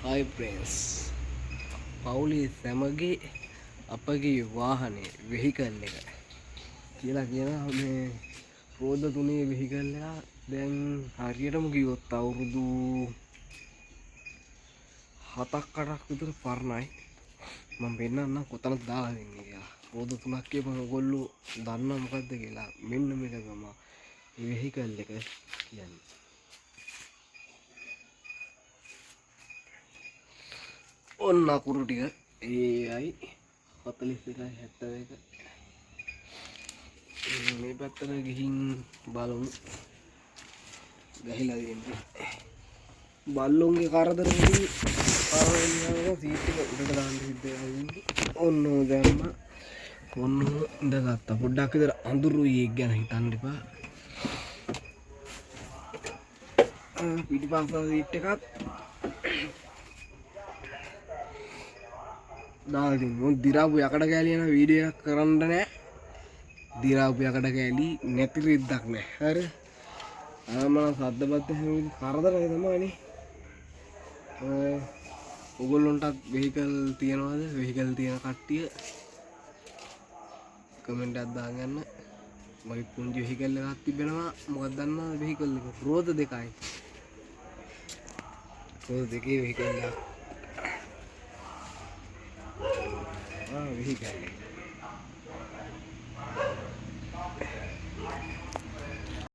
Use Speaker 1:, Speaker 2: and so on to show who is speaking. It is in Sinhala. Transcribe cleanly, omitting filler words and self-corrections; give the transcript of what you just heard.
Speaker 1: Hi friends. පවුලේ සැමගේ අපගේ වාහනේ වෙහිකල් එක කියලා කියනවා මේ රෝද 3 වෙහිකල් එක දැන් හරියටම කිව්වොත් අවුරුදු 7ක් 8ක් විතර පරණයි. මම පෙන්නන්නම් කොතනද දාලා දෙන්නේ කියලා. රෝද 3ක් කියපම ඔයගොල්ලෝ දන්නා මොකද්ද කියලා. මෙන්න මේක තමයි මේ වෙහිකල් එක කියන්නේ. ඔන්න අකුරු ටික AI 42 71 මේ පැත්තට ගිහින් බලමු ගහිලා දෙන්නේ බල්ලොන්ගේ කරදර වලින් පාරවලින් සීට් එක උඩට දාන්න සිද්ධ වෙනවා. ඔන්න දැම්ම ඔන්න ඉඳගත්තා. පොඩ්ඩක් විතර අඳුරුයි ඒක ගැන හිතන්න එපා. පිටිපස්ස සීට් එකක් දාලා මොන් දිරාපු යකඩ කෑලි යන වීඩියෝ එකක් කරන්න නෑ. දිරාපු යකඩ කෑලි නැති රිද්දක් නෑ. හරි. ආමන සද්දපත් හැම කරදරයි තමයිනේ. ඔයගොල්ලන්ටත් වෙහිකල් තියනවාද? වෙහිකල් තියන කට්ටිය කමෙන්ට් එකක් දාගන්න. මගේ පුංචි වෙහිකල් එකක් තිබෙනවා. මොකක්ද දන්නවද වෙහිකල් එක? රෝද දෙකයි. රෝද දෙකේ වෙහිකල් එකක්. වෙහිකල් එක